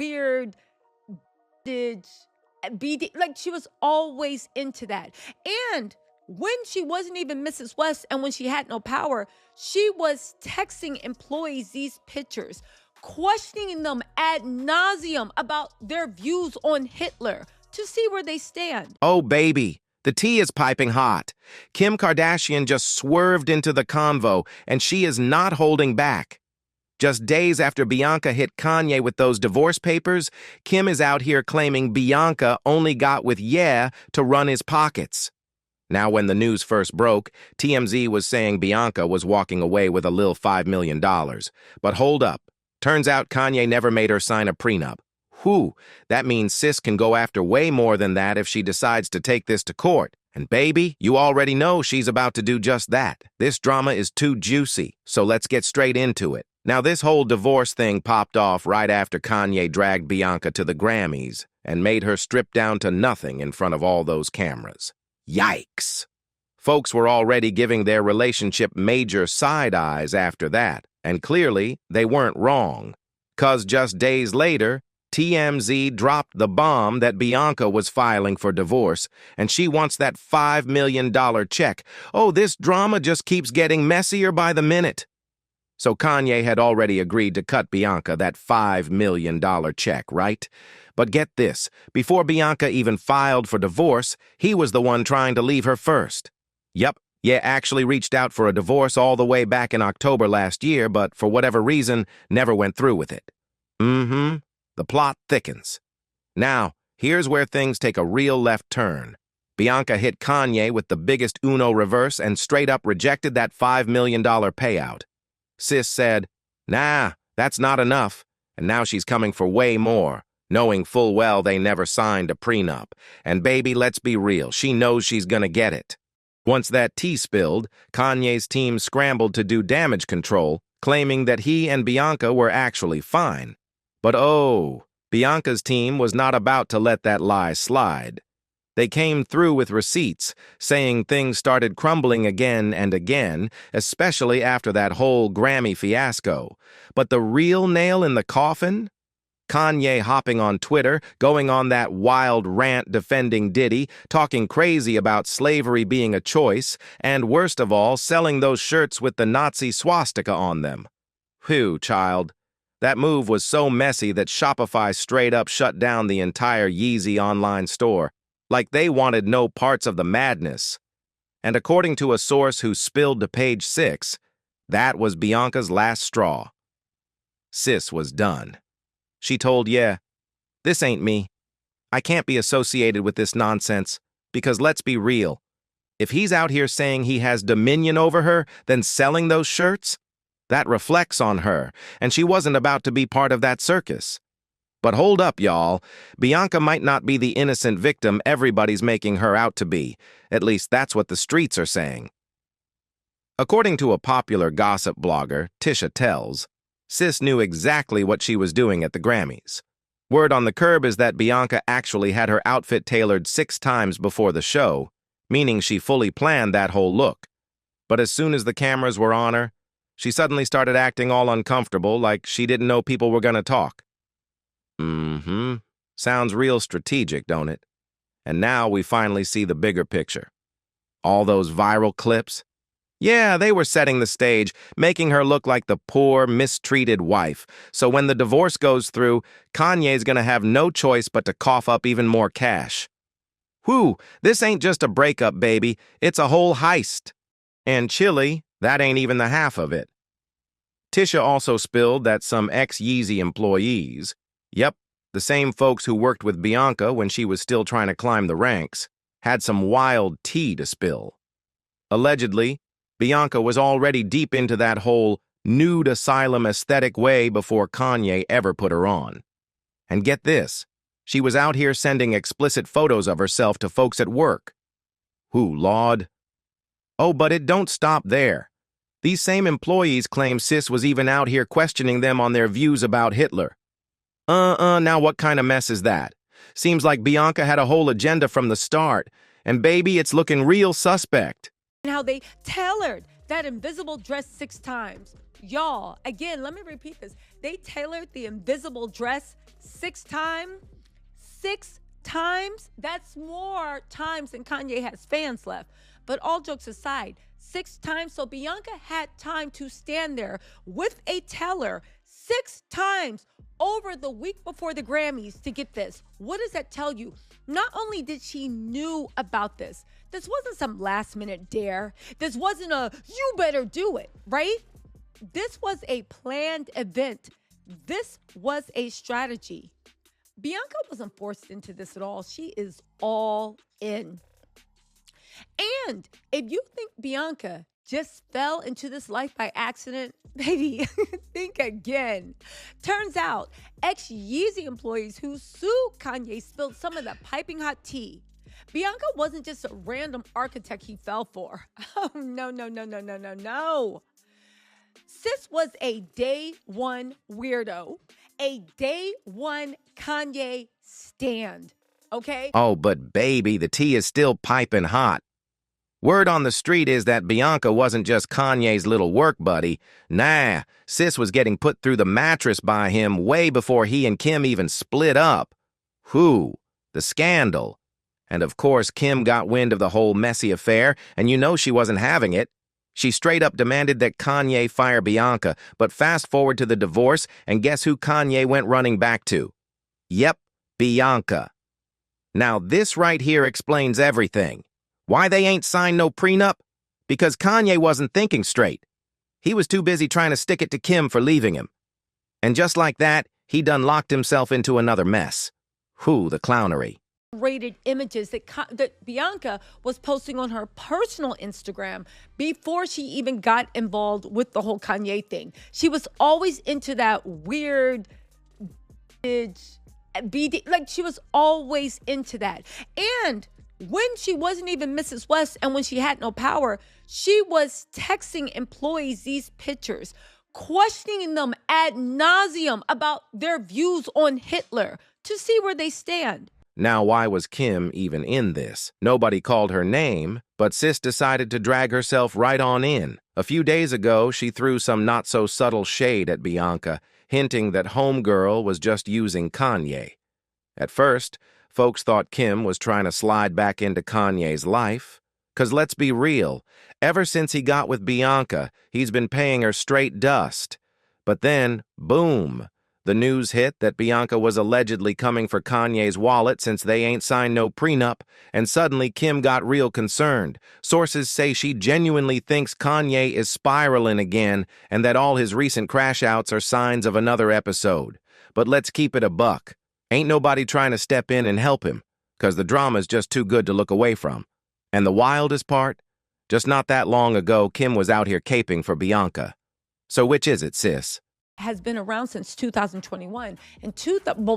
weird BD. Like, she was always into that. And when she wasn't even Mrs. West and when she had no power, she was texting employees these pictures, questioning them ad nauseum about their views on Hitler to see where they stand. Oh, baby, the tea is piping hot. Kim Kardashian just swerved into the convo, and she is not holding back. Just days after Bianca hit Kanye with those divorce papers, Kim is out here claiming Bianca only got with yeah to run his pockets. Now, when the news first broke, TMZ was saying Bianca was walking away with a lil $5 million. But hold up. Turns out Kanye never made her sign a prenup. Whew, that means sis can go after way more than that if she decides to take this to court. And baby, you already know she's about to do just that. This drama is too juicy, so let's get straight into it. Now, this whole divorce thing popped off right after Kanye dragged Bianca to the Grammys and made her strip down to nothing in front of all those cameras. Yikes! Folks were already giving their relationship major side eyes after that, and clearly they weren't wrong. 'Cause just days later, TMZ dropped the bomb that Bianca was filing for divorce, and she wants that $5 million check. Oh, this drama just keeps getting messier by the minute. So Kanye had already agreed to cut Bianca that $5 million check, right? But get this, before Bianca even filed for divorce, he was the one trying to leave her first. Yep, actually reached out for a divorce all the way back in October last year, but for whatever reason, never went through with it. The plot thickens. Now, here's where things take a real left turn. Bianca hit Kanye with the biggest Uno reverse and straight up rejected that $5 million payout. Sis said, nah, that's not enough, and now she's coming for way more, knowing full well they never signed a prenup. And baby, let's be real, she knows she's gonna get it. Once that tea spilled, Kanye's team scrambled to do damage control, claiming that he and Bianca were actually fine. But oh, Bianca's team was not about to let that lie slide. They came through with receipts, saying things started crumbling again and again, especially after that whole Grammy fiasco. But the real nail in the coffin? Kanye hopping on Twitter, going on that wild rant defending Diddy, talking crazy about slavery being a choice, and worst of all, selling those shirts with the Nazi swastika on them. Whew, child. That move was so messy that Shopify straight up shut down the entire Yeezy online store, like they wanted no parts of the madness. And according to a source who spilled to Page 6, that was Bianca's last straw. Sis was done. She told, yeah, this ain't me. I can't be associated with this nonsense, because let's be real. If he's out here saying he has dominion over her, then selling those shirts, that reflects on her, and she wasn't about to be part of that circus. But hold up, y'all. Bianca might not be the innocent victim everybody's making her out to be. At least that's what the streets are saying. According to a popular gossip blogger, Tisha Tells, sis knew exactly what she was doing at the Grammys. Word on the curb is that Bianca actually had her outfit tailored 6 times before the show, meaning she fully planned that whole look. But as soon as the cameras were on her, she suddenly started acting all uncomfortable, like she didn't know people were gonna talk. Sounds real strategic, don't it? And now we finally see the bigger picture. All those viral clips? Yeah, they were setting the stage, making her look like the poor, mistreated wife. So when the divorce goes through, Kanye's gonna have no choice but to cough up even more cash. Whew, this ain't just a breakup, baby. It's a whole heist. And chilly, that ain't even the half of it. Tisha also spilled that some ex-Yeezy employees, yep, the same folks who worked with Bianca when she was still trying to climb the ranks, had some wild tea to spill. Allegedly, Bianca was already deep into that whole nude asylum aesthetic way before Kanye ever put her on. And get this, she was out here sending explicit photos of herself to folks at work. Who, Lord? Oh, but it don't stop there. These same employees claim sis was even out here questioning them on their views about Hitler. Now what kind of mess is that? Seems like Bianca had a whole agenda from the start, and baby, it's looking real suspect. And how they tailored that invisible dress 6 times. Y'all, again, let me repeat this. They tailored the invisible dress 6 times. 6 times? That's more times than Kanye has fans left. But all jokes aside, 6 times. So Bianca had time to stand there with a teller 6 times over the week before the Grammys to get this. What does that tell you? Not only did she knew about this wasn't some last minute dare. This wasn't a, you better do it, right? This was a planned event. This was a strategy. Bianca wasn't forced into this at all. She is all in. And if you think Bianca just fell into this life by accident, baby, think again. Turns out, ex-Yeezy employees who sued Kanye spilled some of the piping hot tea. Bianca wasn't just a random architect he fell for. Oh, no. Sis was a day one weirdo, a day one Kanye stand, okay? Oh, but baby, the tea is still piping hot. Word on the street is that Bianca wasn't just Kanye's little work buddy. Nah, sis was getting put through the mattress by him way before he and Kim even split up. Whew, the scandal. And of course, Kim got wind of the whole messy affair, and you know she wasn't having it. She straight up demanded that Kanye fire Bianca, but fast forward to the divorce, and guess who Kanye went running back to? Yep, Bianca. Now this right here explains everything. Why they ain't signed no prenup? Because Kanye wasn't thinking straight. He was too busy trying to stick it to Kim for leaving him. And just like that, he done locked himself into another mess. Whew, the clownery. Rated images that Bianca was posting on her personal Instagram before she even got involved with the whole Kanye thing. She was always into that weird BD, like she was always into that. And when she wasn't even Mrs. West and when she had no power, she was texting employees these pictures, questioning them ad nauseum about their views on Hitler to see where they stand. Now, why was Kim even in this? Nobody called her name, but sis decided to drag herself right on in. A few days ago, she threw some not-so-subtle shade at Bianca, hinting that homegirl was just using Kanye. At first, folks thought Kim was trying to slide back into Kanye's life. 'Cause let's be real, ever since he got with Bianca, he's been paying her straight dust. But then, boom, the news hit that Bianca was allegedly coming for Kanye's wallet since they ain't signed no prenup, and suddenly Kim got real concerned. Sources say she genuinely thinks Kanye is spiraling again and that all his recent crash-outs are signs of another episode. But let's keep it a buck. Ain't nobody trying to step in and help him, 'cause the drama's just too good to look away from. And the wildest part? Just not that long ago, Kim was out here caping for Bianca. So which is it, sis? Has been around since 2021.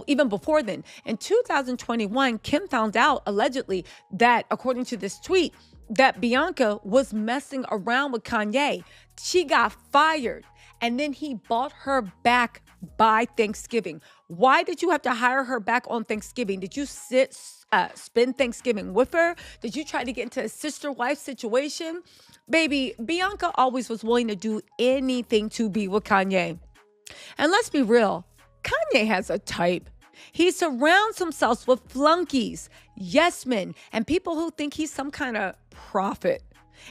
Even before then, in 2021, Kim found out allegedly that, according to this tweet, that Bianca was messing around with Kanye. She got fired, and then he bought her back by Thanksgiving. Why did you have to hire her back on Thanksgiving? Did you spend Thanksgiving with her? Did you try to get into a sister-wife situation? Baby, Bianca always was willing to do anything to be with Kanye. And let's be real, Kanye has a type. He surrounds himself with flunkies, yes men, and people who think he's some kind of prophet.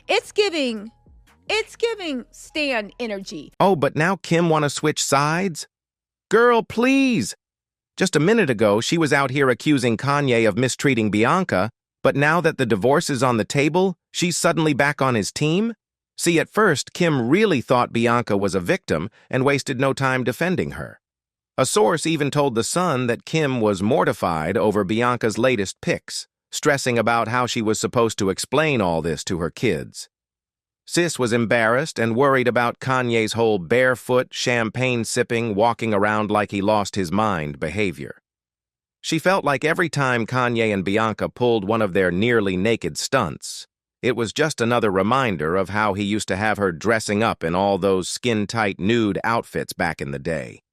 It's giving Stan energy. Oh, but now Kim want to switch sides? Girl, please. Just a minute ago, she was out here accusing Kanye of mistreating Bianca, but now that the divorce is on the table, she's suddenly back on his team? See, at first, Kim really thought Bianca was a victim and wasted no time defending her. A source even told The Sun that Kim was mortified over Bianca's latest pics, stressing about how she was supposed to explain all this to her kids. Sis was embarrassed and worried about Kanye's whole barefoot, champagne-sipping, walking around like he lost his mind behavior. She felt like every time Kanye and Bianca pulled one of their nearly naked stunts, it was just another reminder of how he used to have her dressing up in all those skin-tight nude outfits back in the day.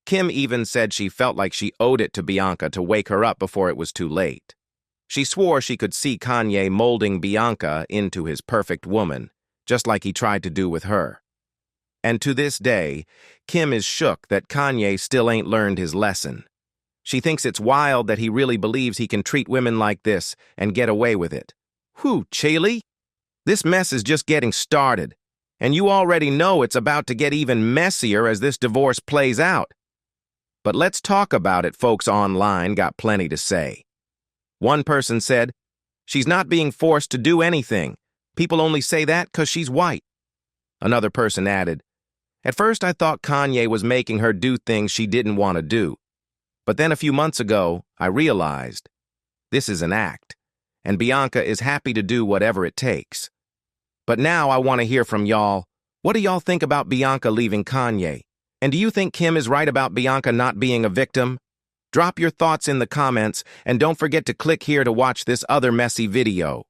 Kim even said she felt like she owed it to Bianca to wake her up before it was too late. She swore she could see Kanye molding Bianca into his perfect woman, just like he tried to do with her. And to this day, Kim is shook that Kanye still ain't learned his lesson. She thinks it's wild that he really believes he can treat women like this and get away with it. Whew, Chaley? This mess is just getting started, and you already know it's about to get even messier as this divorce plays out. But let's talk about it. Folks online got plenty to say. One person said, "She's not being forced to do anything. People only say that because she's white." Another person added, "At first I thought Kanye was making her do things she didn't want to do. But then a few months ago, I realized this is an act, and Bianca is happy to do whatever it takes." But now I want to hear from y'all. What do y'all think about Bianca leaving Kanye? And do you think Kim is right about Bianca not being a victim? Drop your thoughts in the comments, and don't forget to click here to watch this other messy video.